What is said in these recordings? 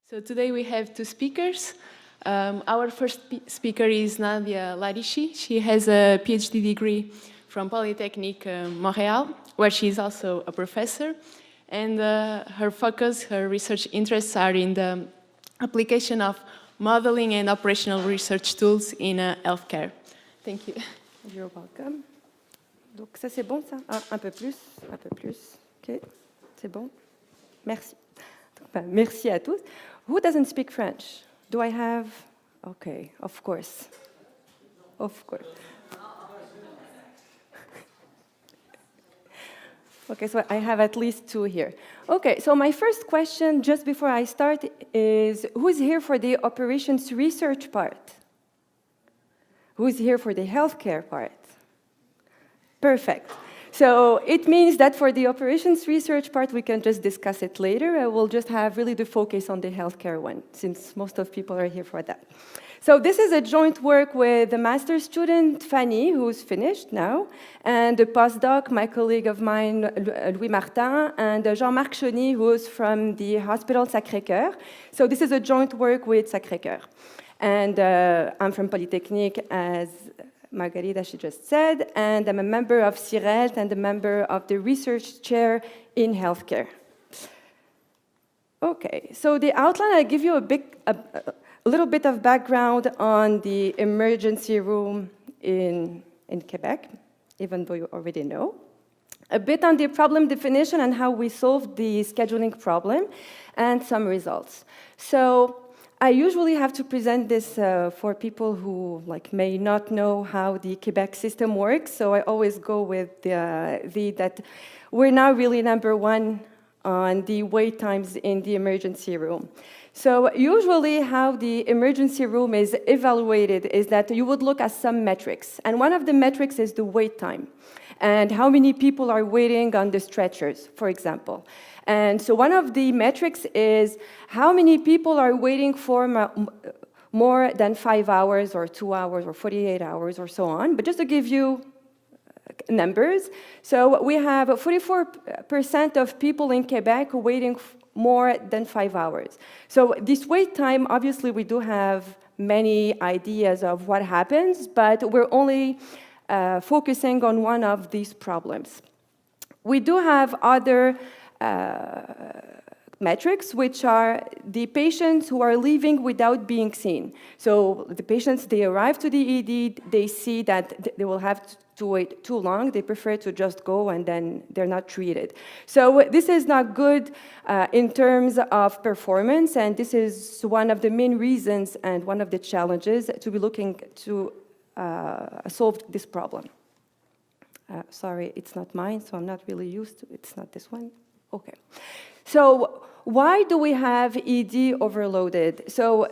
So today we have two speakers. Our first speaker is Nadia Larichi. She has a PhD degree from Polytechnique Montreal, where she is also a professor. And her focus, her research interests are in the application of modeling and operational research tools in healthcare. Thank you. You're welcome. Donc ça c'est bon ça? Un peu plus, un peu plus. Ok, c'est bon. Merci. Merci à tous. Who doesn't speak French? Do I have? Okay, of course. Of course. Okay, so I have at least two here. Okay, so my first question, just before I start, is who's here for the operations research part? Who's here for the healthcare part? Perfect. So it means that for the operations research part, we can just discuss it later. We'll just have really the focus on the healthcare one, since most of people are here for that. So this is a joint work with the master's student, Fanny, who's finished now, and the postdoc, my colleague of mine, Louis Martin, and Jean-Marc Chauny, who's from the hospital Sacré Coeur. So this is a joint work with Sacré Coeur. And I'm from Polytechnique, as Margarita, she just said, and I'm a member of CIRELT and a member of the research chair in healthcare. Okay, so the outline, I'll give you a little bit of background on the emergency room in Quebec, even though you already know. A bit on the problem definition and how we solved the scheduling problem, and some results. So I usually have to present this for people who may not know how the Quebec system works, so I always go with that we're now really number one on the wait times in the emergency room. So usually how the emergency room is evaluated is that you would look at some metrics, and one of the metrics is the wait time, and how many people are waiting on the stretchers, for example. And so one of the metrics is how many people are waiting for more than 5 hours or 2 hours or 48 hours or so on. But just to give you numbers, so we have 44% of people in Quebec waiting more than 5 hours. So this wait time, obviously we do have many ideas of what happens, but we're only focusing on one of these problems. We do have other metrics, which are the patients who are leaving without being seen. So the patients, they arrive to the ED, they see that they will have to wait too long, they prefer to just go and then they're not treated. So this is not good in terms of performance, and this is one of the main reasons and one of the challenges to be looking to solve this problem. Sorry, it's not mine, so I'm not really used to it. It's not this one. Okay, so why do we have ED overloaded? So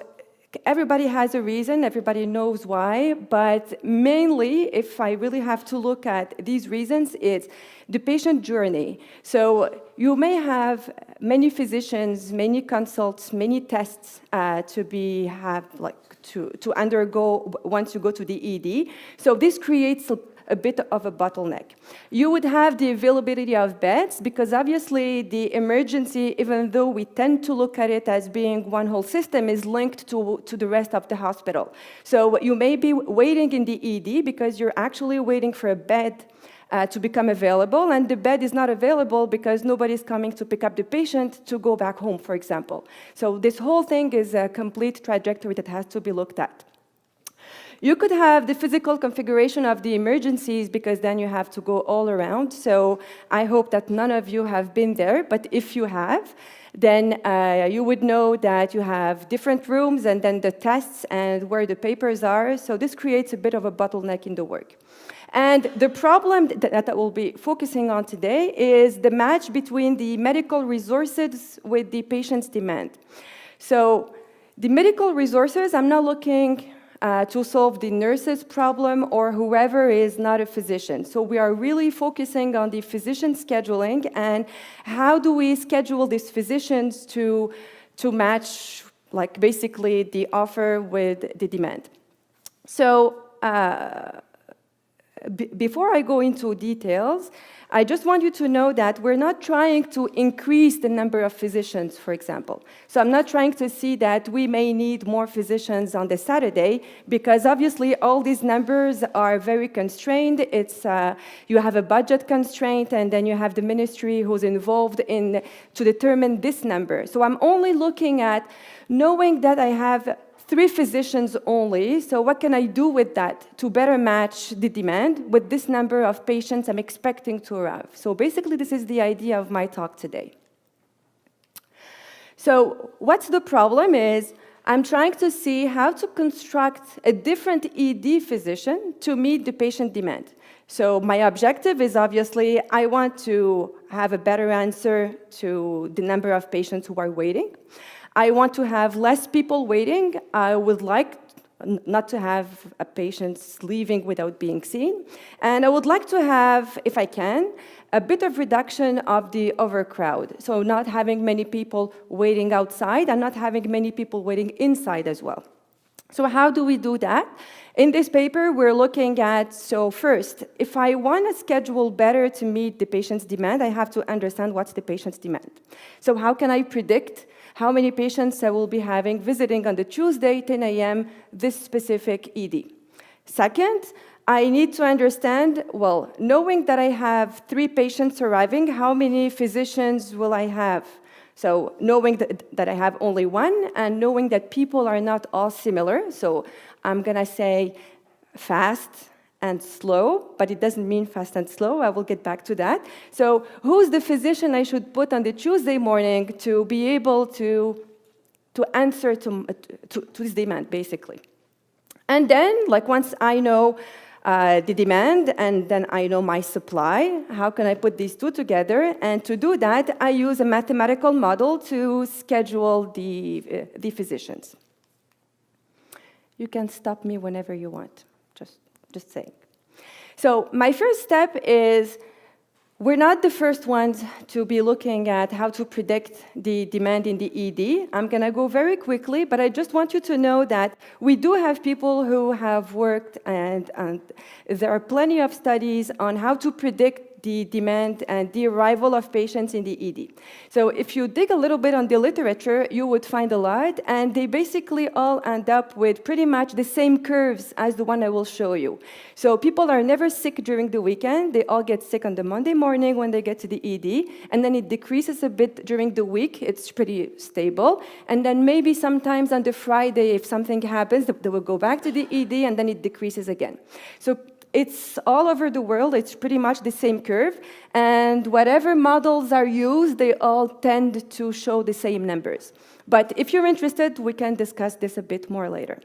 everybody has a reason, everybody knows why, but mainly, if I really have to look at these reasons, it's the patient journey. So you may have many physicians, many consults, many tests to undergo once you go to the ED. So this creates a bit of a bottleneck. You would have the availability of beds, because obviously the emergency, even though we tend to look at it as being one whole system, is linked to the rest of the hospital. So you may be waiting in the ED because you're actually waiting for a bed to become available, and the bed is not available because nobody's coming to pick up the patient to go back home, for example. So this whole thing is a complete trajectory that has to be looked at. You could have the physical configuration of the emergencies, because then you have to go all around. So I hope that none of you have been there, but if you have, then you would know that you have different rooms and then the tests and where the papers are. So this creates a bit of a bottleneck in the work. And the problem that I will be focusing on today is the match between the medical resources with the patient's demand. So the medical resources, I'm not looking to solve the nurse's problem or whoever is not a physician. So we are really focusing on the physician scheduling and how do we schedule these physicians to match basically the offer with the demand. So before I go into details, I just want you to know that we're not trying to increase the number of physicians, for example. So I'm not trying to see that we may need more physicians on the Saturday, because obviously all these numbers are very constrained. It's, you have a budget constraint, and then you have the ministry who's involved in to determine this number. So I'm only looking at knowing that I have 3 physicians only, so what can I do with that to better match the demand with this number of patients I'm expecting to arrive? So basically, this is the idea of my talk today. So what's the problem is, I'm trying to see how to construct a different ED physician to meet the patient demand. So my objective is obviously, I want to have a better answer to the number of patients who are waiting. I want to have less people waiting. I would like not to have patients leaving without being seen. And I would like to have, if I can, a bit of reduction of the overcrowd. So not having many people waiting outside and not having many people waiting inside as well. So how do we do that? In this paper, we're looking at, so first, if I want to schedule better to meet the patient's demand, I have to understand what's the patient's demand. So how can I predict how many patients I will be having visiting on the Tuesday, 10 a.m., this specific ED? Second, I need to understand, well, knowing that I have 3 patients arriving, how many physicians will I have? So knowing that I have only 1, and knowing that people are not all similar, so I'm going to say fast and slow, but it doesn't mean fast and slow. I will get back to that. So who's the physician I should put on the Tuesday morning to be able to answer to this demand, basically? And then, like, once I know the demand and then I know my supply, how can I put these 2 together? And to do that, I use a mathematical model to schedule the physicians. You can stop me whenever you want, just saying. So my first step is, we're not the first ones to be looking at how to predict the demand in the ED. I'm going to go very quickly, but I just want you to know that we do have people who have worked, and there are plenty of studies on how to predict the demand and the arrival of patients in the ED. So if you dig a little bit on the literature, you would find a lot, and they basically all end up with pretty much the same curves as the one I will show you. So people are never sick during the weekend. They all get sick on the Monday morning when they get to the ED, and then it decreases a bit during the week. It's pretty stable. And then maybe sometimes on the Friday, if something happens, they will go back to the ED, and then it decreases again. So it's all over the world. It's pretty much the same curve. And whatever models are used, they all tend to show the same numbers. But if you're interested, we can discuss this a bit more later.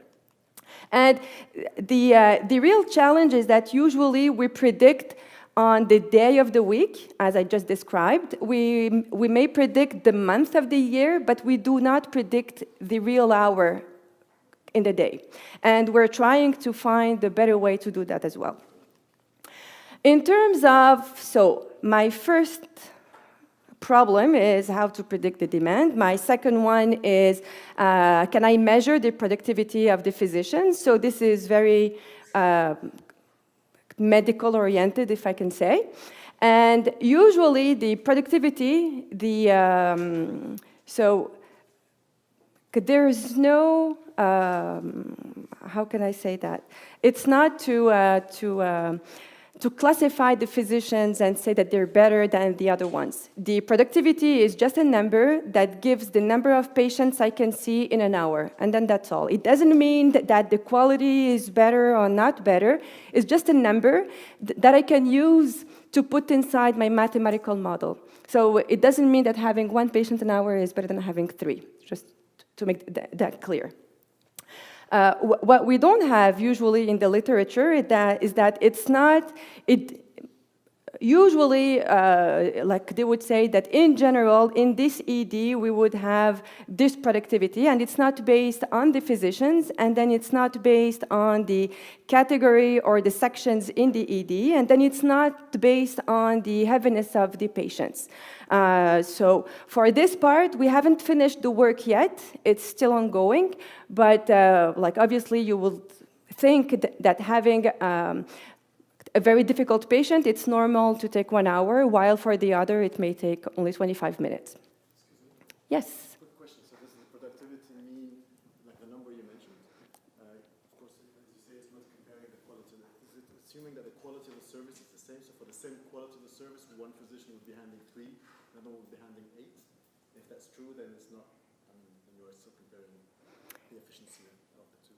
And the real challenge is that usually we predict on the day of the week, as I just described. We may predict the month of the year, but we do not predict the real hour in the day. And we're trying to find a better way to do that as well. In terms of, so my first problem is how to predict the demand. My second one is, can I measure the productivity of the physicians? So this is very medical oriented, if I can say. And usually the productivity, so there's no, how can I say that? It's not to classify the physicians and say that they're better than the other ones. The productivity is just a number that gives the number of patients I can see in an hour, and then that's all. It doesn't mean that the quality is better or not better. It's just a number that I can use to put inside my mathematical model. So it doesn't mean that having 1 patient an hour is better than having 3, just to make that clear. What we don't have usually in the literature is that it's not, usually, like they would say that in general, in this ED, we would have this productivity, and it's not based on the physicians, and then it's not based on the category or the sections in the ED, and then it's not based on the heaviness of the patients. So for this part, we haven't finished the work yet. It's still ongoing, but like obviously you will think that having a very difficult patient, it's normal to take 1 hour, while for the other, it may take only 25 minutes. Yes? Quick question. So does the productivity mean, like the number you mentioned? Of course, as you say, it's not comparing the quality. Is it assuming that the quality of the service is the same? So for the same quality of the service, one physician would be handling 3, another would be handling 8. If that's true, then it's not, then you are still comparing the efficiency of the two.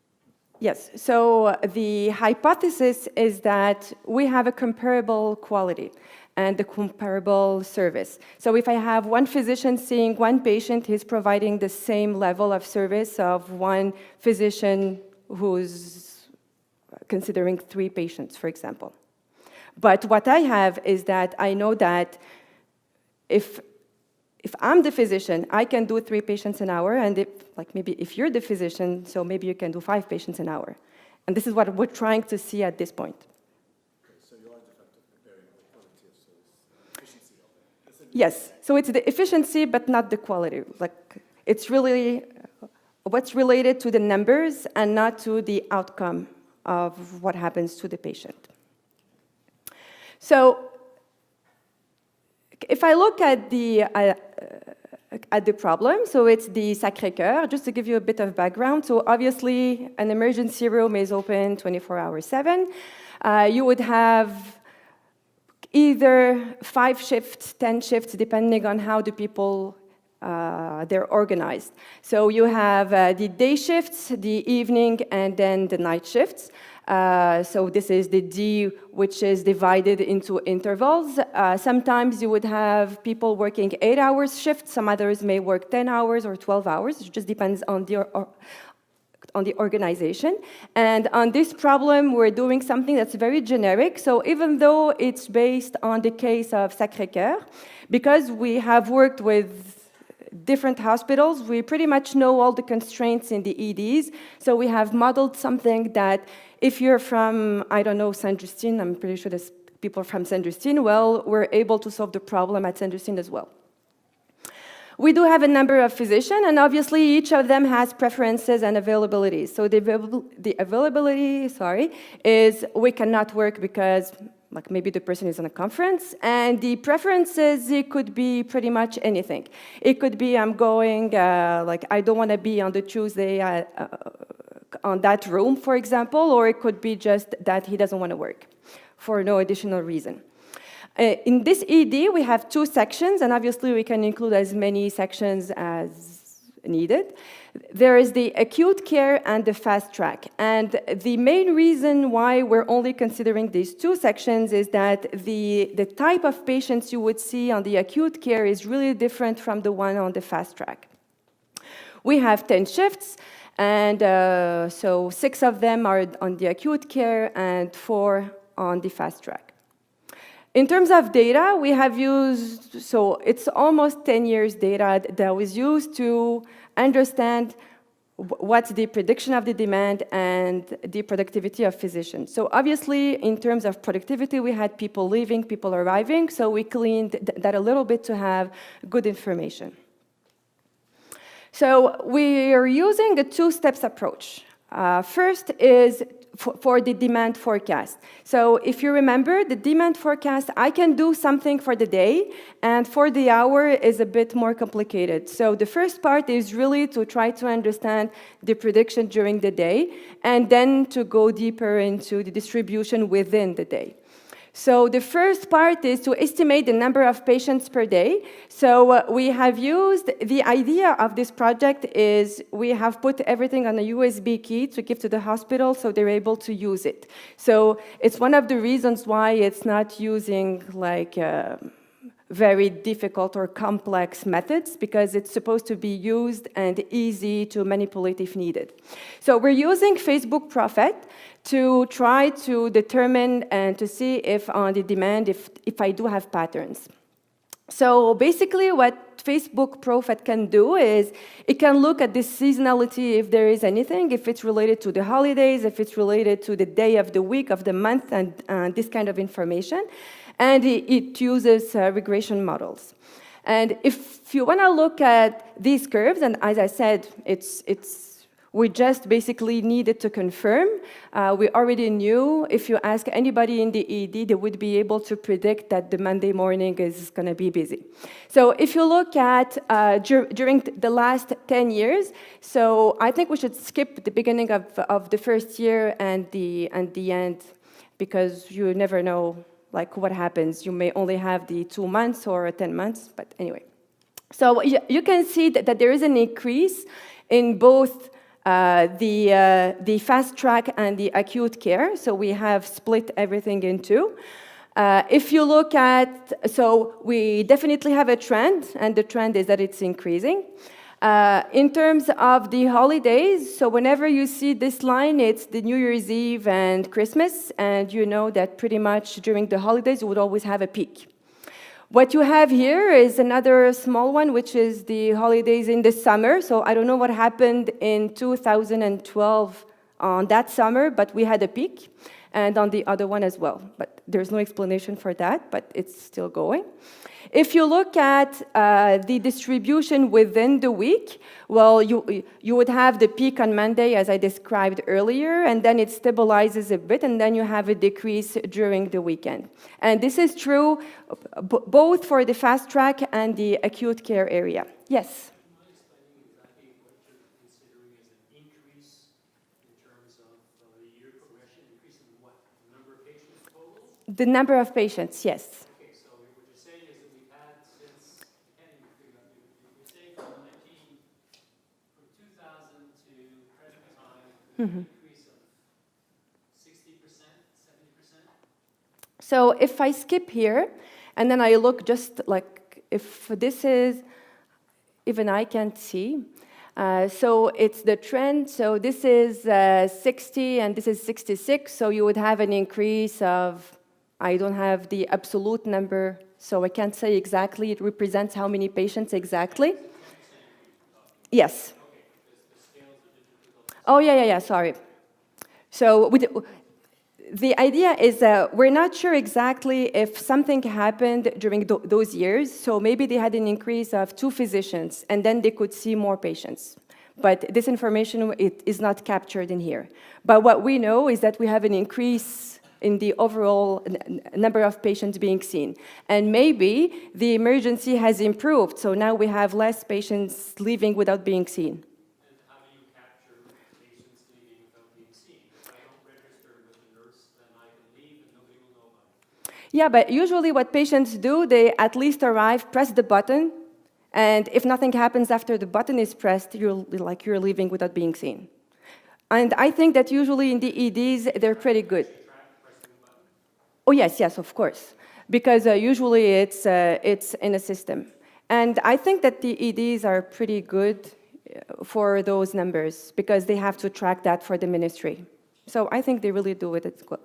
Yes, so the hypothesis is that we have a comparable quality and a comparable service. So if I have one physician seeing one patient, he's providing the same level of service of one physician who's considering 3 patients, for example. But what I have is that I know that if I'm the physician, I can do 3 patients an hour, and maybe if you're the physician, so maybe you can do 5 patients an hour. And this is what we're trying to see at this point. Okay, so you are de facto comparing the quality of service, efficiency of it. Yes, so it's the efficiency, but not the quality. It's really what's related to the numbers and not to the outcome of what happens to the patient. So if I look at the problem, so it's the Sacré Coeur, just to give you a bit of background. So obviously, an emergency room is open 24 hours 7. You would have either 5 shifts, 10 shifts, depending on how the people they're organized. So you have the day shifts, the evening, and then the night shifts. So this is the D, which is divided into intervals. Sometimes you would have people working 8-hour shifts. Some others may work 10 hours or 12 hours. It just depends on the organization. And on this problem, we're doing something that's very generic. So even though it's based on the case of Sacré Coeur, because we have worked with different hospitals, we pretty much know all the constraints in the EDs. So we have modeled something that if you're from, I don't know, Saint-Justine, I'm pretty sure there's people from Saint-Justine, well, we're able to solve the problem at Saint-Justine as well. We do have a number of physicians, and obviously each of them has preferences and availabilities. So the availability, is we cannot work because maybe the person is on a conference, and the preferences, it could be pretty much anything. It could be I'm going, I don't want to be on the Tuesday on that room, for example, or it could be just that he doesn't want to work for no additional reason. In this ED, we have 2 sections, and obviously we can include as many sections as needed. There is the acute care and the fast track. And the main reason why we're only considering these 2 sections is that the type of patients you would see on the acute care is really different from the one on the fast track. We have 10 shifts, and so 6 of them are on the acute care and 4 on the fast track. In terms of data, we have used, so it's almost 10 years data that was used to understand what's the prediction of the demand and the productivity of physicians. So obviously, in terms of productivity, we had people leaving, people arriving, so we cleaned that a little bit to have good information. So we are using a 2-step approach. First is for the demand forecast. So if you remember, the demand forecast, I can do something for the day, and for the hour is a bit more complicated. So the first part is really to try to understand the prediction during the day, and then to go deeper into the distribution within the day. So the first part is to estimate the number of patients per day. So we have used, the idea of this project is we have put everything on a USB key to give to the hospital so they're able to use it. So it's one of the reasons why it's not using very difficult or complex methods, because it's supposed to be used and easy to manipulate if needed. So we're using Facebook Prophet to try to determine and to see if on the demand, if I do have patterns. So basically what Facebook Prophet can do is it can look at the seasonality, if there is anything, if it's related to the holidays, if it's related to the day of the week, of the month, and this kind of information. And it uses regression models. And if you want to look at these curves, and as I said, We just basically needed to confirm. We already knew if you ask anybody in the ED, they would be able to predict that the Monday morning is going to be busy. So if you look at during the last 10 years, so I think we should skip the beginning of the first year and the end, because you never know like what happens. You may only have the 2 months or 10 months, but anyway. So you can see that there is an increase in both the fast track and the acute care. So we have split everything in two. If you look at, so we definitely have a trend, and the trend is that it's increasing. In terms of the holidays, so whenever you see this line, it's the New Year's Eve and Christmas, and you know that pretty much during the holidays, you would always have a peak. What you have here is another small one, which is the holidays in the summer. So I don't know what happened in 2012 on that summer, but we had a peak, and on the other one as well. But there's no explanation for that, but it's still going. If you look at the distribution within the week, well, you would have the peak on Monday, as I described earlier, and then it stabilizes a bit, and then you have a decrease during the weekend. And this is true both for the fast track and the acute care area. Yes? The number of patients, yes. Okay, so what you're saying is that we've had since, I can't even figure out, you're saying from 2000 to present time, an increase of 60%, 70%? So if I skip here, and then I look just like, if this is, even I can't see. So it's the trend, so this is 60 and this is 66, so you would have an increase of, I don't have the absolute number, so I can't say exactly. It represents how many patients exactly. Yes. Oh, yeah, sorry. So the idea is we're not sure exactly if something happened during those years, so maybe they had an increase of 2 physicians, and then they could see more patients. But this information is not captured in here. But what we know is that we have an increase in the overall number of patients being seen. And maybe the emergency has improved, so now we have less patients leaving without being seen. And how do you capture patients leaving without being seen? If I don't register with the nurse, then I can leave and nobody will know about it. Yeah, but usually what patients do, they at least arrive, press the button, and if nothing happens after the button is pressed, you're leaving without being seen. And I think that usually in the EDs, they're pretty good. Oh, yes, of course, because usually it's in a system. And I think that the EDs are pretty good for those numbers because they have to track that for the ministry. So I think they really do it as well.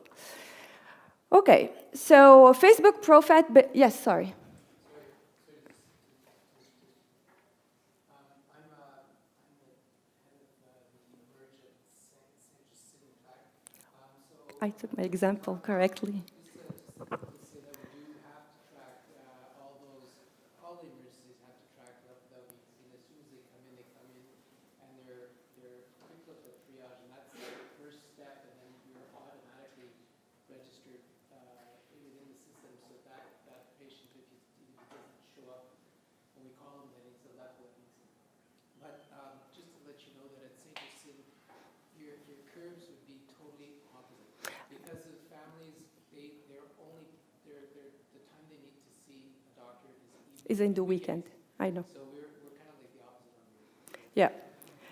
Okay, so Facebook profile, but yes, sorry. I took my example correctly. All the emergencies have to track without being seen. As soon as they come in, and they're quick look at triage, and that's the first step, and then you're automatically registered within the system, so that patient, if he doesn't show up when we call him, then he's a left with me. But just to let you know that at St. Lucie, your curves would be totally opposite, because the families, the time they need to see a doctor Is in the weekend, I know. so we're kind of like the opposite on here. Yeah.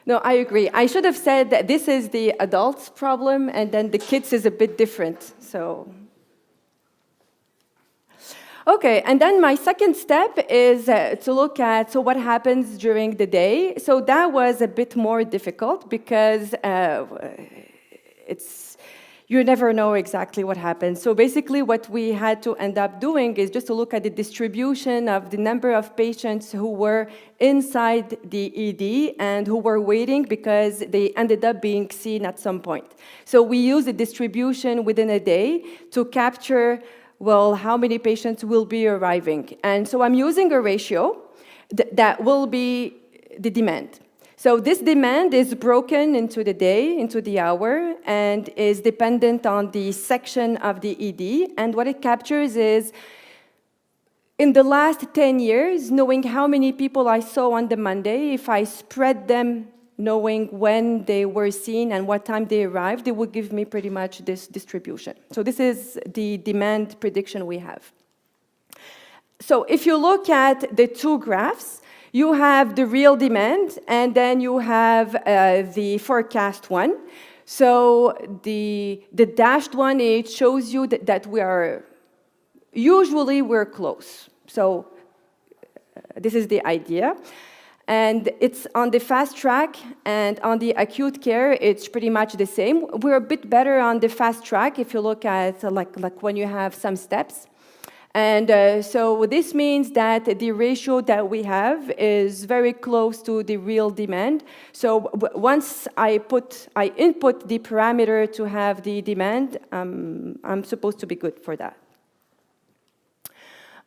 No, I agree. I should have said that this is the adults' problem, and then the kids is a bit different, so. Okay, and then my second step is to look at, so what happens during the day. So that was a bit more difficult because you never know exactly what happens. So basically what we had to end up doing is just to look at the distribution of the number of patients who were inside the ED and who were waiting because they ended up being seen at some point. So we use the distribution within a day to capture, well, how many patients will be arriving. And so I'm using a ratio that will be the demand. So this demand is broken into the day, into the hour, and is dependent on the section of the ED. And what it captures is, in the last 10 years, knowing how many people I saw on the Monday, if I spread them knowing when they were seen and what time they arrived, it would give me pretty much this distribution. So this is the demand prediction we have. So if you look at the two graphs, you have the real demand, and then you have the forecast one. So the dashed one, it shows you that usually we're close. So this is the idea. And it's on the fast track, and on the acute care, it's pretty much the same. We're a bit better on the fast track if you look at like when you have some steps. And so this means that the ratio that we have is very close to the real demand. So once I input the parameter to have the demand, I'm supposed to be good for that.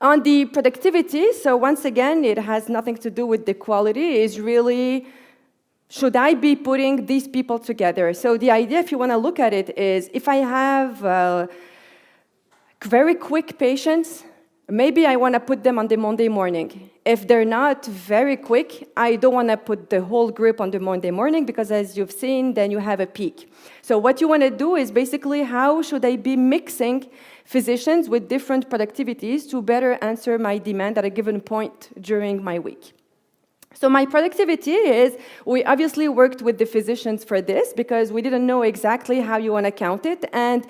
On the productivity, so once again, it has nothing to do with the quality. It's really, should I be putting these people together? So the idea, if you want to look at it, is if I have very quick patients, maybe I want to put them on the Monday morning. If they're not very quick, I don't want to put the whole group on the Monday morning, because as you've seen, then you have a peak. So what you want to do is basically, how should I be mixing physicians with different productivities to better answer my demand at a given point during my week? So my productivity is, we obviously worked with the physicians for this, because we didn't know exactly how you want to count it. And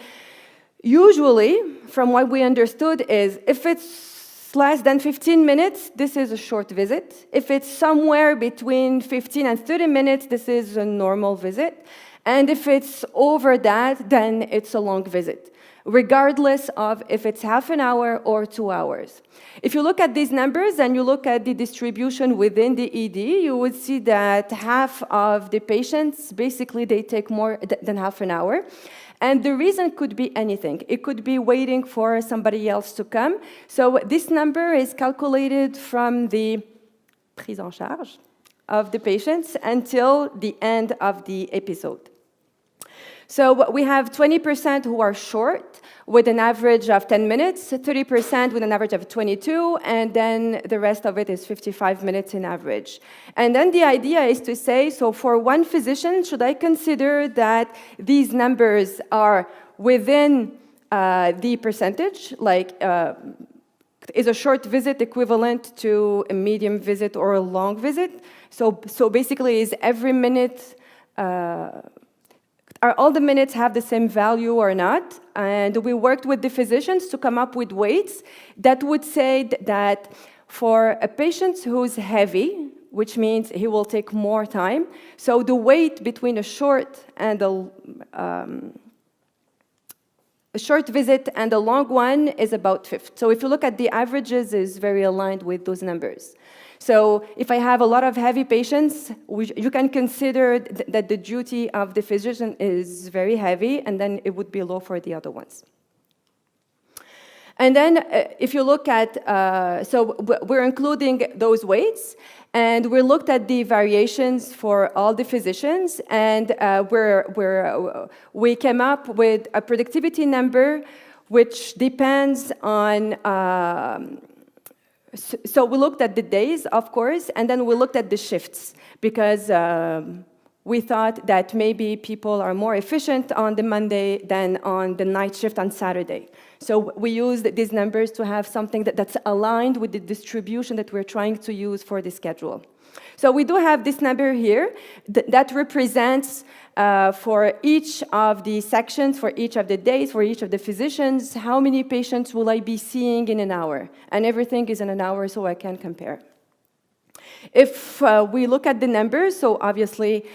usually, from what we understood is, if it's less than 15 minutes, this is a short visit. If it's somewhere between 15 and 30 minutes, this is a normal visit. And if it's over that, then it's a long visit, regardless of if it's half an hour or 2 hours. If you look at these numbers and you look at the distribution within the ED, you would see that half of the patients, basically, they take more than half an hour. And the reason could be anything. It could be waiting for somebody else to come. So this number is calculated from the prise en charge of the patients until the end of the episode. So we have 20% who are short, with an average of 10 minutes, 30% with an average of 22, and then the rest of it is 55 minutes in average. And then the idea is to say, so for one physician, should I consider that these numbers are within the percentage, like is a short visit equivalent to a medium visit or a long visit? So basically, is every minute, are all the minutes have the same value or not? And we worked with the physicians to come up with weights that would say that for a patient who's heavy, which means he will take more time, so the weight between a short visit and a long one is about 50. So if you look at the averages, is very aligned with those numbers. So if I have a lot of heavy patients, you can consider that the duty of the physician is very heavy, and then it would be low for the other ones. And then if you look at, so we're including those weights, and we looked at the variations for all the physicians, and we came up with a productivity number which depends on, so we looked at the days, of course, and then we looked at the shifts, because we thought that maybe people are more efficient on the Monday than on the night shift on Saturday. So we used these numbers to have something that's aligned with the distribution that we're trying to use for the schedule. So we do have this number here that represents for each of the sections, for each of the days, for each of the physicians, how many patients will I be seeing in an hour? And everything is in an hour, so I can compare. If we look at the numbers, so obviously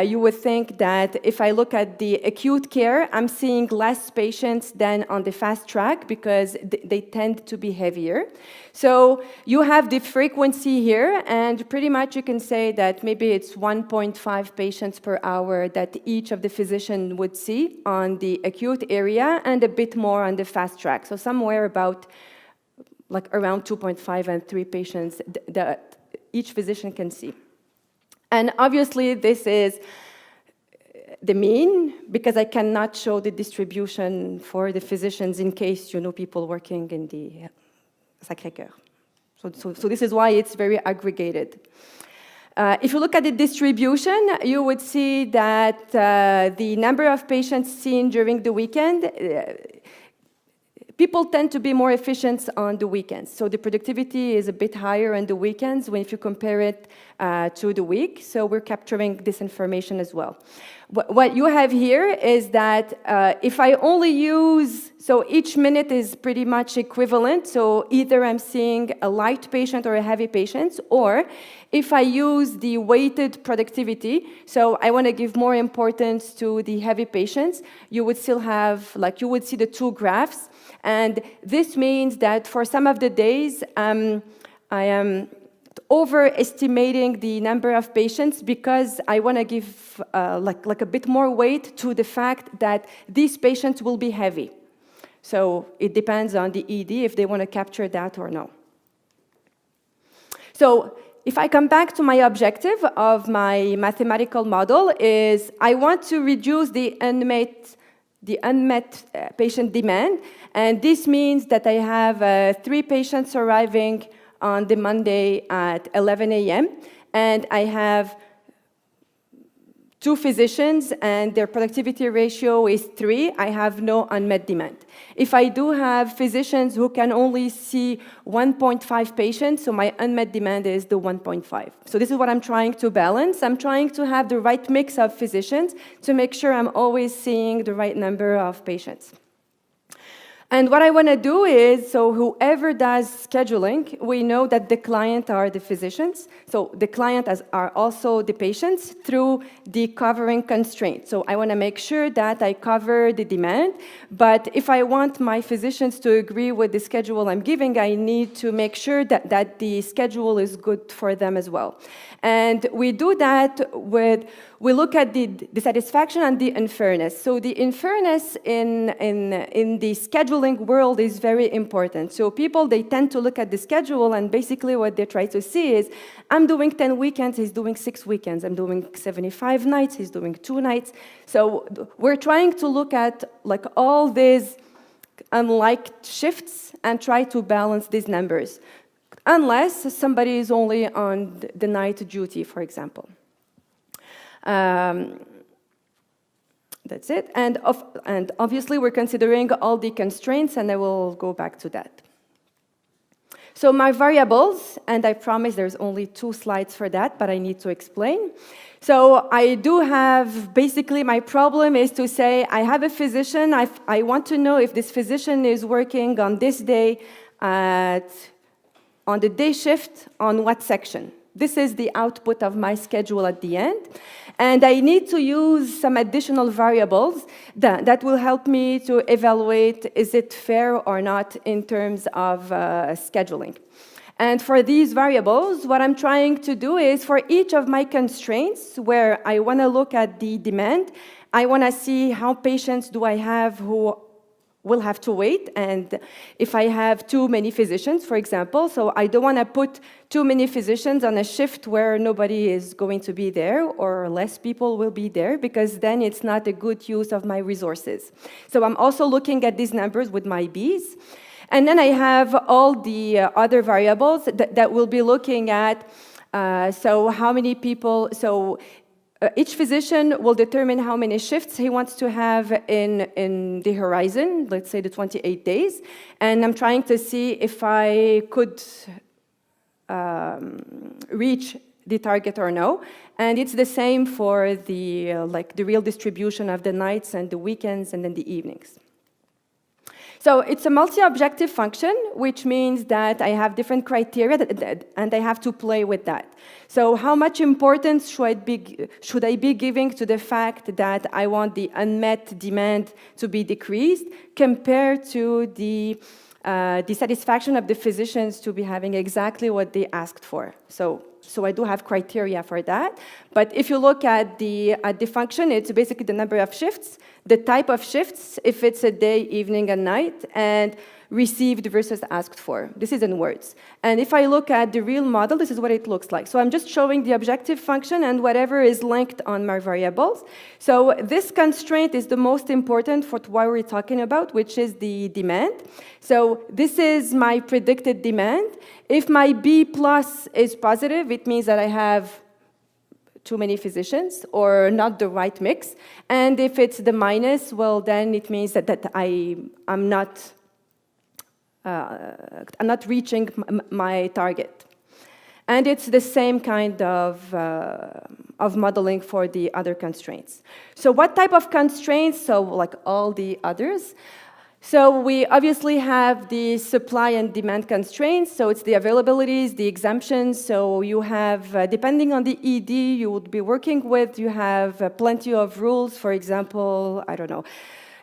you would think that if I look at the acute care, I'm seeing less patients than on the fast track, because they tend to be heavier. So you have the frequency here, and pretty much you can say that maybe it's 1.5 patients per hour that each of the physician would see on the acute area, and a bit more on the fast track. So somewhere about like around 2.5 and 3 patients that each physician can see. And obviously, this is the mean, because I cannot show the distribution for the physicians in case you know people working in the Sacré Coeur. So this is why it's very aggregated. If you look at the distribution, you would see that the number of patients seen during the weekend, people tend to be more efficient on the weekends. So the productivity is a bit higher on the weekends if you compare it to the week. So we're capturing this information as well. What you have here is that if I only use, so each minute is pretty much equivalent. So either I'm seeing a light patient or a heavy patient, or if I use the weighted productivity, so I want to give more importance to the heavy patients, you would still have, like you would see the two graphs. And this means that for some of the days, I am overestimating the number of patients because I want to give like a bit more weight to the fact that these patients will be heavy. So it depends on the ED if they want to capture that or no. So if I come back to my objective of my mathematical model is I want to reduce the unmet patient demand, and this means that I have 3 patients arriving on the Monday at 11 a.m., and I have 2 physicians, and their productivity ratio is 3, I have no unmet demand. If I do have physicians who can only see 1.5 patients, so my unmet demand is the 1.5. So this is what I'm trying to balance. I'm trying to have the right mix of physicians to make sure I'm always seeing the right number of patients. And what I want to do is, so whoever does scheduling, we know that the client are the physicians. So the client are also the patients through the covering constraint. So I want to make sure that I cover the demand. But if I want my physicians to agree with the schedule I'm giving, I need to make sure that the schedule is good for them as well. And we do that we look at the dissatisfaction and the unfairness. So the unfairness in the scheduling world is very important. So people, they tend to look at the schedule, and basically what they try to see is, I'm doing 10 weekends, he's doing 6 weekends. I'm doing 75 nights, he's doing 2 nights. So we're trying to look at like all these unliked shifts and try to balance these numbers, unless somebody is only on the night duty, for example. That's it. And obviously, we're considering all the constraints, and I will go back to that. So my variables, and I promise there's only 2 slides for that, but I need to explain. So I do have, basically my problem is to say, I have a physician, I want to know if this physician is working on this day on the day shift, on what section. This is the output of my schedule at the end. And I need to use some additional variables that will help me to evaluate, is it fair or not in terms of scheduling. And for these variables, what I'm trying to do is for each of my constraints where I want to look at the demand, I want to see how patients do I have who will have to wait, and if I have too many physicians, for example, so I don't want to put too many physicians on a shift where nobody is going to be there or less people will be there, because then it's not a good use of my resources. So I'm also looking at these numbers with my Bs. And then I have all the other variables that we'll be looking at. So how many people, so each physician will determine how many shifts he wants to have in the horizon, let's say the 28 days. And I'm trying to see if I could reach the target or no. And it's the same for the, the real distribution of the nights and the weekends and then the evenings. So it's a multi-objective function, which means that I have different criteria and I have to play with that. So how much importance should I be giving to the fact that I want the unmet demand to be decreased compared to the satisfaction of the physicians to be having exactly what they asked for? So I do have criteria for that. But if you look at the function, it's basically the number of shifts, the type of shifts, if it's a day, evening, and night, and received versus asked for. This is in words. And if I look at the real model, this is what it looks like. So I'm just showing the objective function and whatever is linked on my variables. So this constraint is the most important for what we're talking about, which is the demand. So this is my predicted demand. If my B plus is positive, it means that I have too many physicians or not the right mix. And if it's the minus, well, then it means that I'm not reaching my target. And it's the same kind of modeling for the other constraints. So what type of constraints? So like all the others. So we obviously have the supply and demand constraints. So it's the availabilities, the exemptions. So you have, depending on the ED you would be working with, you have plenty of rules. For example, I don't know,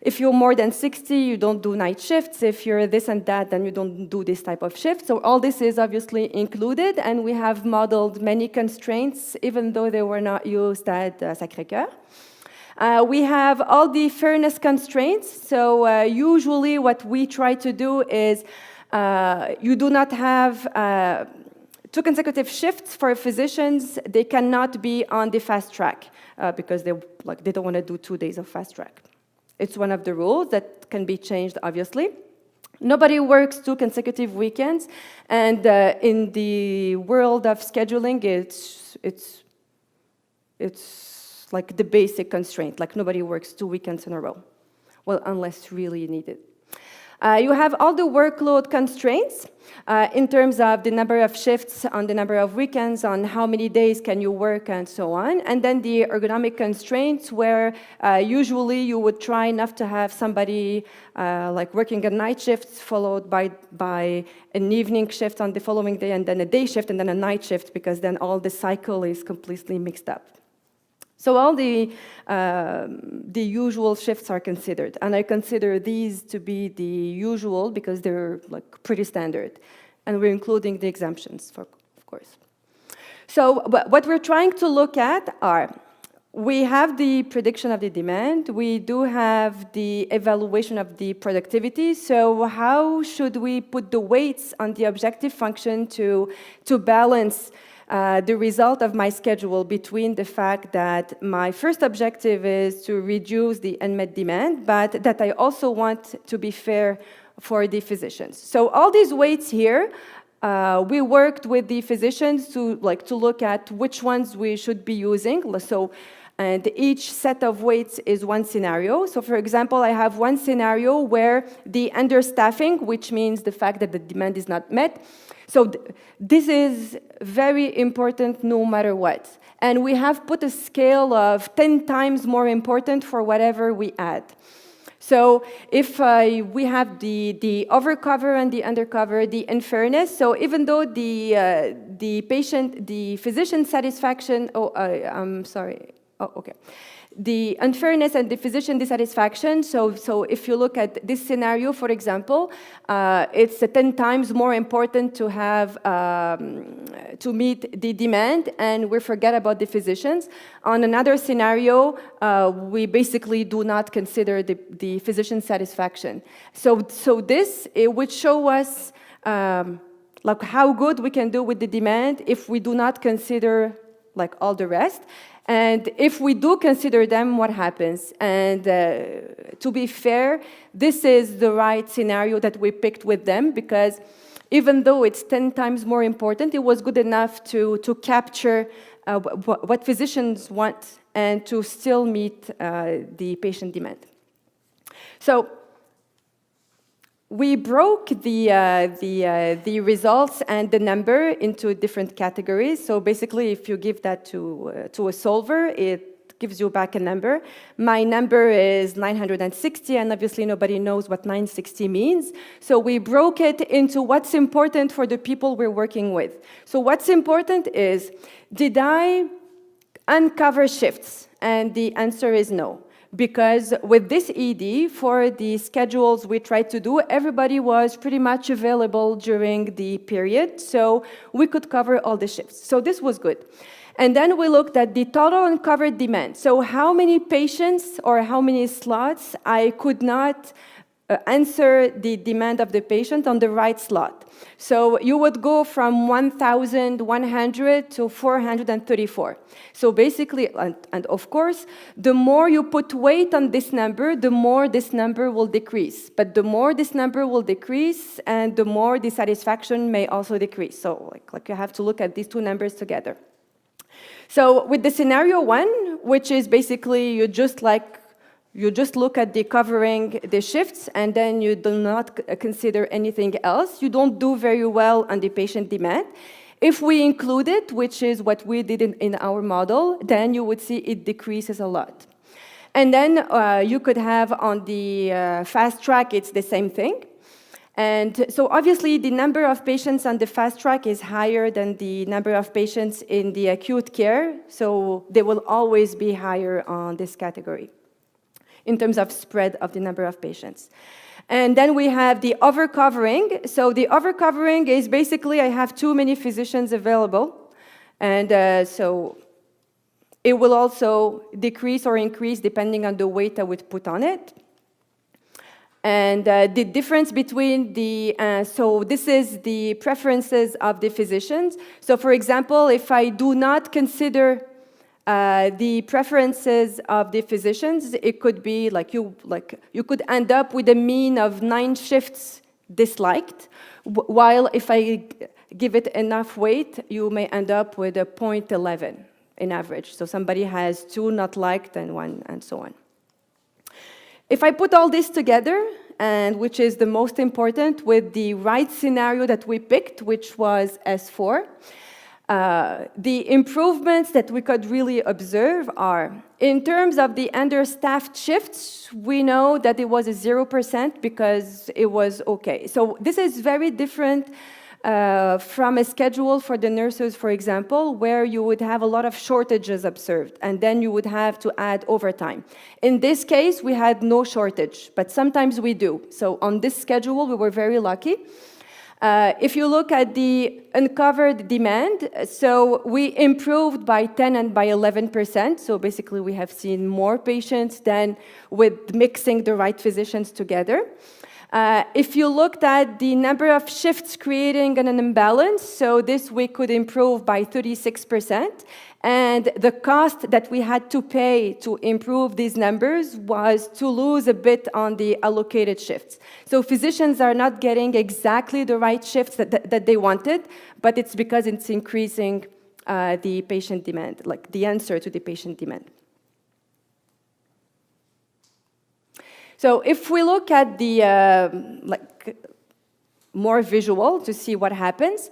if you're more than 60, you don't do night shifts. If you're this and that, then you don't do this type of shift. So all this is obviously included, and we have modeled many constraints, even though they were not used at Sacré Coeur. We have all the fairness constraints. So usually what we try to do is you do not have 2 consecutive shifts for physicians. They cannot be on the fast track because they don't want to do 2 days of fast track. It's one of the rules that can be changed, obviously. Nobody works 2 consecutive weekends, and in the world of scheduling, it's like the basic constraint, like nobody works 2 weekends in a row. Well, unless really needed. You have all the workload constraints in terms of the number of shifts, on the number of weekends, on how many days can you work, and so on. And then the ergonomic constraints, where usually you would try not to have somebody like working a night shift followed by an evening shift on the following day, and then a day shift, and then a night shift, because then all the cycle is completely mixed up. So all the usual shifts are considered, and I consider these to be the usual because they're like pretty standard, and we're including the exemptions, of course. So what we're trying to look at are, we have the prediction of the demand, we do have the evaluation of the productivity, so how should we put the weights on the objective function to balance the result of my schedule between the fact that my first objective is to reduce the unmet demand, but that I also want to be fair for the physicians. So all these weights here, we worked with the physicians to look at which ones we should be using. And each set of weights is one scenario. So for example, I have one scenario where the understaffing, which means the fact that the demand is not met. So this is very important no matter what. And we have put a scale of 10 times more important for whatever we add. So if we have the overcover and the undercover, the unfairness, so even though the physician satisfaction, the unfairness and the physician dissatisfaction, so if you look at this scenario, for example, it's 10 times more important to have, to meet the demand, and we forget about the physicians. On another scenario, we basically do not consider the physician satisfaction. So this, it would show us like how good we can do with the demand if we do not consider like all the rest. And if we do consider them, what happens? And to be fair, this is the right scenario that we picked with them, because even though it's 10 times more important, it was good enough to capture what physicians want and to still meet the patient demand. So we broke the results and the number into different categories. So basically, if you give that to a solver, it gives you back a number. My number is 960, and obviously nobody knows what 960 means. So we broke it into what's important for the people we're working with. So what's important is, did I uncover shifts? And the answer is no. Because with this ED, for the schedules we tried to do, everybody was pretty much available during the period, so we could cover all the shifts. So this was good. And then we looked at the total uncovered demand. So how many patients or how many slots I could not answer the demand of the patient on the right slot. So you would go from 1,100 to 434. So basically, and of course, the more you put weight on this number, the more this number will decrease. But the more this number will decrease, and the more the satisfaction may also decrease. So like you have to look at these two numbers together. So with the scenario 1, which is basically you just look at the covering the shifts, and then you do not consider anything else. You don't do very well on the patient demand. If we include it, which is what we did in our model, then you would see it decreases a lot. And then you could have on the fast track, it's the same thing. And so obviously the number of patients on the fast track is higher than the number of patients in the acute care, so they will always be higher on this category in terms of spread of the number of patients. And then we have the overcovering. So the overcovering is basically I have too many physicians available, and so it will also decrease or increase depending on the weight I would put on it. And the difference between the, so this is the preferences of the physicians. So for example, if I do not consider the preferences of the physicians, it could be you could end up with a mean of 9 shifts disliked, while if I give it enough weight, you may end up with a 0.11 in average. So somebody has 2 not liked and 1 and so on. If I put all this together, and which is the most important, with the right scenario that we picked, which was S4, the improvements that we could really observe are, in terms of the understaffed shifts, we know that it was a 0% because it was okay. So this is very different from a schedule for the nurses, for example, where you would have a lot of shortages observed, and then you would have to add overtime. In this case, we had no shortage, but sometimes we do. So on this schedule, we were very lucky. If you look at the uncovered demand, so we improved by 10 and by 11%. So basically, we have seen more patients than with mixing the right physicians together. If you looked at the number of shifts creating an imbalance, so this we could improve by 36%. And the cost that we had to pay to improve these numbers was to lose a bit on the allocated shifts. So physicians are not getting exactly the right shifts that they wanted, but it's because it's increasing the patient demand, like the answer to the patient demand. So if we look at the more visual to see what happens,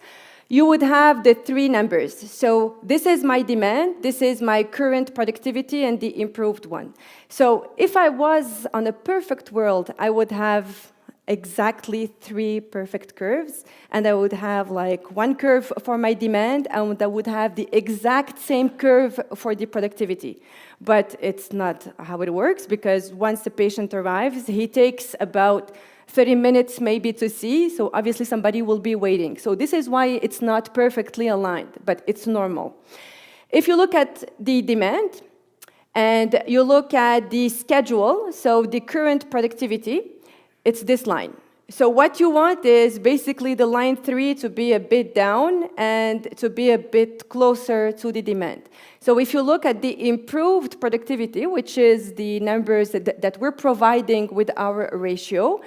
you would have the 3 numbers. So this is my demand, this is my current productivity, and the improved one. So if I was on a perfect world, I would have exactly 3 perfect curves, and I would have 1 curve for my demand, and I would have the exact same curve for the productivity. But it's not how it works, because once the patient arrives, he takes about 30 minutes maybe to see, so obviously somebody will be waiting. So this is why it's not perfectly aligned, but it's normal. If you look at the demand, and you look at the schedule, so the current productivity, it's this line. So what you want is basically the line 3 to be a bit down and to be a bit closer to the demand. So if you look at the improved productivity, which is the numbers that we're providing with our ratio,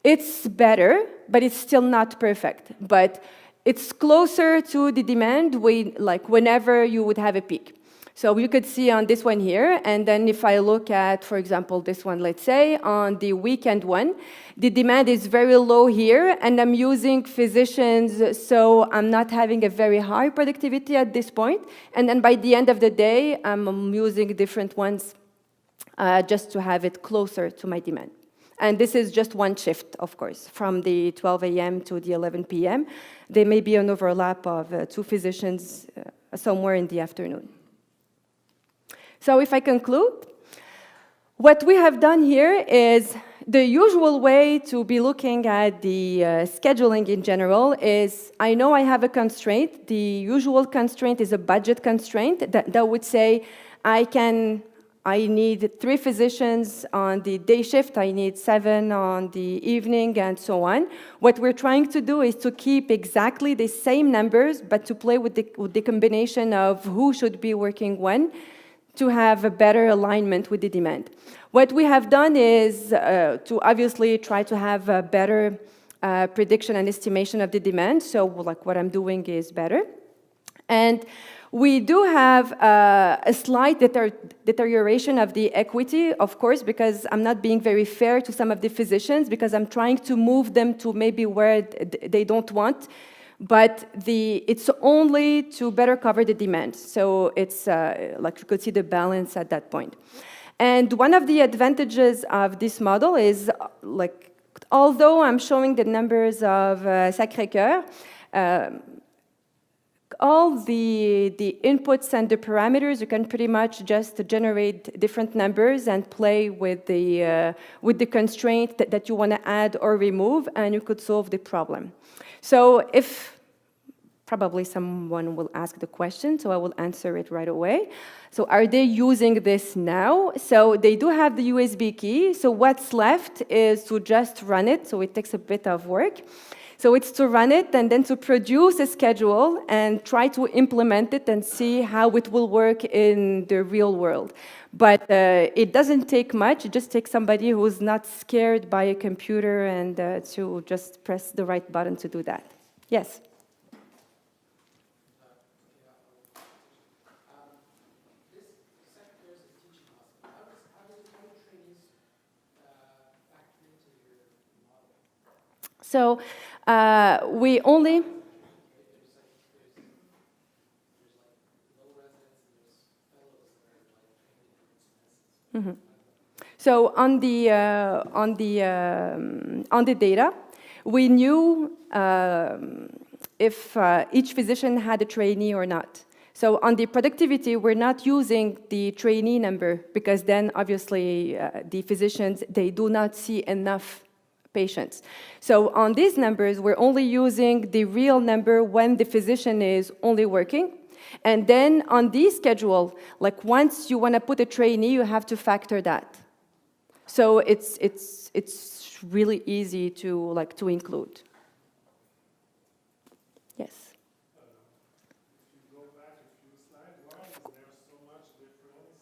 it's better, but it's still not perfect. But it's closer to the demand whenever you would have a peak. So you could see on this one here, and then if I look at, for example, this one, let's say, on the weekend one, the demand is very low here, and I'm using physicians, so I'm not having a very high productivity at this point. And then by the end of the day, I'm using different ones just to have it closer to my demand. And this is just one shift, of course, from the 12 a.m. to the 11 p.m. There may be an overlap of 2 physicians somewhere in the afternoon. So if I conclude, what we have done here is the usual way to be looking at the scheduling in general is, I know I have a constraint. The usual constraint is a budget constraint that would say I can I need 3 physicians on the day shift, I need 7 on the evening, and so on. What we're trying to do is to keep exactly the same numbers, but to play with the combination of who should be working when, to have a better alignment with the demand. What we have done is to obviously try to have a better prediction and estimation of the demand, so like what I'm doing is better. And we do have a slight deterioration of the equity, of course, because I'm not being very fair to some of the physicians, because I'm trying to move them to maybe where they don't want, but it's only to better cover the demand. So it's like you could see the balance at that point. And one of the advantages of this model is, like, although I'm showing the numbers of Sacré Coeur, all the inputs and the parameters, you can pretty much just generate different numbers and play with the constraint that you want to add or remove, and you could solve the problem. So if probably someone will ask the question, so I will answer it right away. So are they using this now? So they do have the USB key. So what's left is to just run it. So it takes a bit of work. So it's to run it and then to produce a schedule and try to implement it and see how it will work in the real world. But it doesn't take much. It just takes somebody who's not scared by a computer and to just press the right button to do that. Yes? This sector is a teaching hospital. How do trainees factor into your model? So we only... Mm-hmm. So on the data, we knew if each physician had a trainee or not. So on the productivity, we're not using the trainee number because then obviously the physicians, they do not see enough patients. So on these numbers, we're only using the real number when the physician is only working. And then on this schedule, like once you want to put a trainee, you have to factor that. So it's really easy to include. Yes. If you go back a few slides, why is there so much difference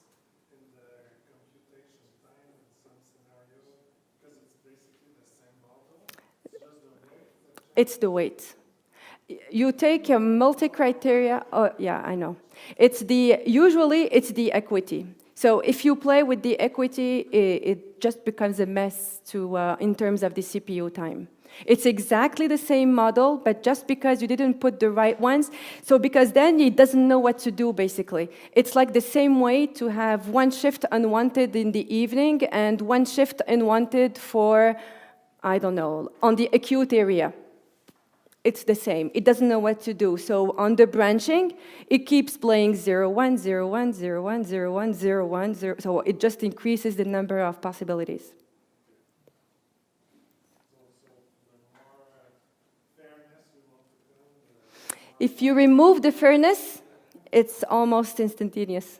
in the computation time in some scenarios? Because it's basically the same model. It's just the weight. It's the weight. You take a multi-criteria. Oh, yeah, I know. Usually it's the equity. So if you play with the equity, it just becomes a mess in terms of the CPU time. It's exactly the same model, but just because you didn't put the right ones, so because then it doesn't know what to do, basically. It's like the same way to have one shift unwanted in the evening and one shift unwanted for, I don't know, on the acute area. It's the same. It doesn't know what to do. So on the branching, it keeps playing 0, 1, 0, 1, 0, 1, 0, 1, 0, 1, 0. So it just increases the number of possibilities. If you remove the fairness, it's almost instantaneous,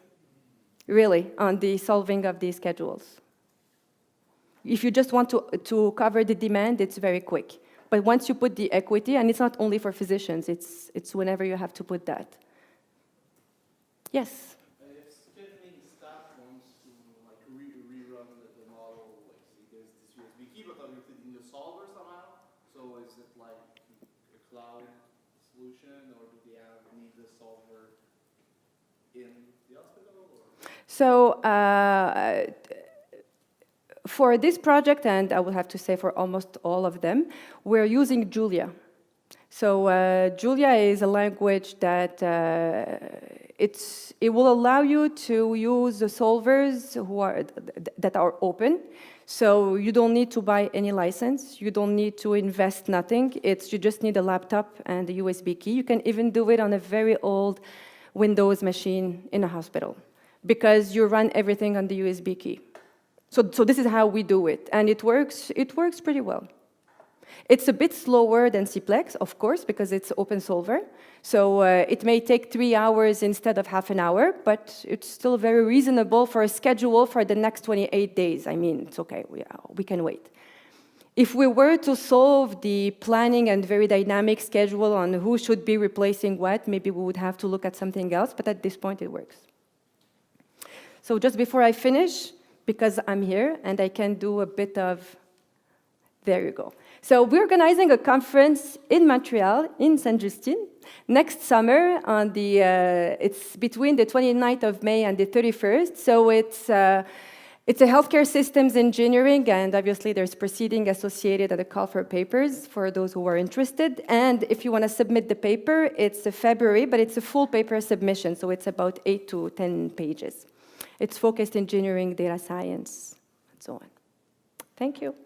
really, on the solving of these schedules. If you just want to cover the demand, it's very quick. But once you put the equity, and it's not only for physicians, it's whenever you have to put that. Yes? If scheduling staff wants to rerun the model, like say there's this USB key, but are you fitting the solver somehow? So is it like a cloud solution, or do they need the solver in the hospital? Or? So for this project, and I will have to say for almost all of them, we're using Julia. So Julia is a language that it will allow you to use the solvers that are open. So you don't need to buy any license. You don't need to invest nothing. You just need a laptop and a USB key. You can even do it on a very old Windows machine in a hospital because you run everything on the USB key. So this is how we do it, and it works pretty well. It's a bit slower than Cplex, of course, because it's open solver. So it may take 3 hours instead of half an hour, but it's still very reasonable for a schedule for the next 28 days. I mean, it's okay, we can wait. If we were to solve the planning and very dynamic schedule on who should be replacing what, maybe we would have to look at something else, but at this point it works. So just before I finish, because I'm here and I can do a bit of, there you go. So we're organizing a conference in Montreal, in Saint-Justine, next summer on the, it's between the 29th of May and the 31st. So it's a healthcare systems engineering, and obviously there's proceeding associated at a call for papers for those who are interested. And if you want to submit the paper, it's February, but it's a full paper submission, so it's about 8 to 10 pages. It's focused engineering, data science, and so on. Thank you.